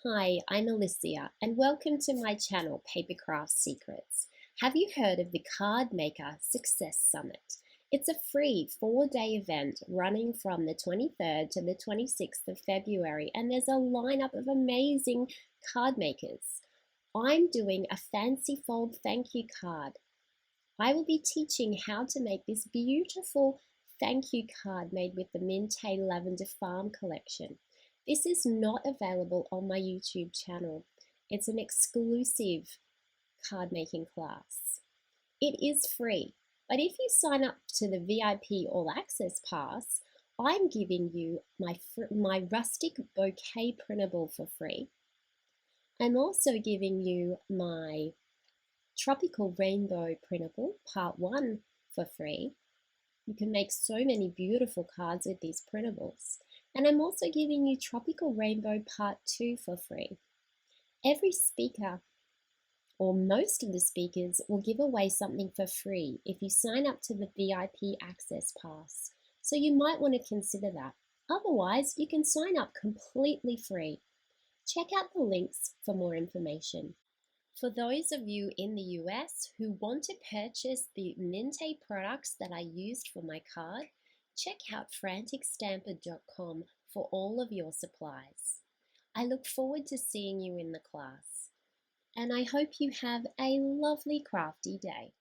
Hi, I'm Alicia, and welcome to my channel, Papercraft Secrets. Have you heard of the Card Maker Success Summit? It's a free 4-day event running from the 23rd to the 26th of February, and there's a lineup of amazing card makers. I'm doing a fancy fold thank you card. I will be teaching how to make this beautiful thank you card made with the Mintay Lavender Farm collection. This is not available on my YouTube channel. It's an exclusive card making class. It is free, but if you sign up to the VIP All Access Pass, I'm giving you my rustic bouquet printable for free. I'm also giving you my Tropical Rainbow Printable Part 1 for free. You can make so many beautiful cards with these printables. And I'm also giving you Tropical Rainbow Part 2 for free. Every speaker, or most of the speakers, will give away something for free if you sign up to the VIP Access Pass. So you might want to consider that. Otherwise, you can sign up completely free. Check out the links for more information. For those of you in the US who want to purchase the Mintay products that I used for my card, check out franticstamper.com for all of your supplies. I look forward to seeing you in the class, and I hope you have a lovely crafty day.